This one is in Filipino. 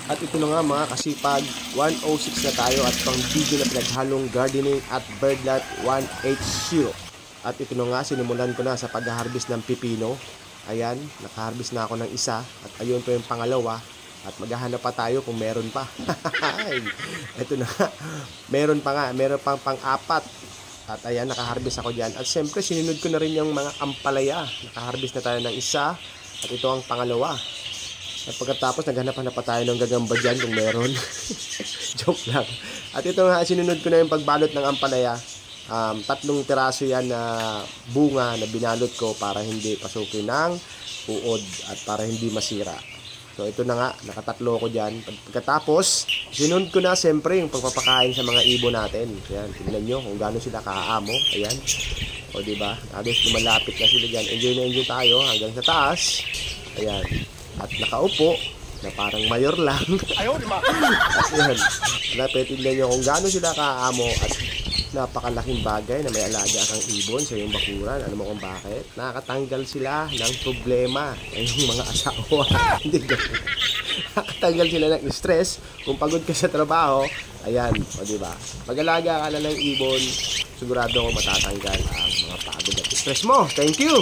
At ito na nga mga kasipag, 106 na tayo at pang video na pinaghalong gardening at birdlife 180. At ito na nga, sinimulan ko na sa pag-harvest ng pipino. Ayan, nakaharvest na ako ng isa at ayun po yung pangalawa. At maghahanap pa tayo kung meron pa. Ito na nga, meron pang pang-apat. At ayan, nakaharvest ako dyan. At siyempre, sinunod ko na rin yung mga ampalaya. Nakaharvest na tayo ng isa at ito ang pangalawa. At pagkatapos, naghanap-hanap pa tayo ng gagamba dyan kung meron. Joke lang. At ito nga, sinunod ko na yung pagbalot ng ampalaya. 3 piraso yan na bunga na binalot ko para hindi pasukin ng uod at para hindi masira. So ito na nga, nakatatlo ko dyan. Pagkatapos, sinunod ko na siyempre yung pagpapakain sa mga ibon natin. Ayan, tignan nyo kung gaano sila kaamo. Ayan. O diba, halos lumalapit na sila dyan. Enjoy na enjoy tayo hanggang sa taas. Ayan. At nakaupo na parang mayor lang. Kasi yan, napitignan nyo kung gaano sila kaamo at napakalaking bagay na may alaga kang ibon sa iyong bakuran. Alam mo kung bakit? Nakakatanggal sila ng problema ng mga asawa. Hindi gano'n. Nakakatanggal sila ng stress. Kung pagod ka sa trabaho, ayan, o diba? Mag-alaga ka na ng ibon, sigurado ko matatanggal ang mga pagod at stress mo. Thank you!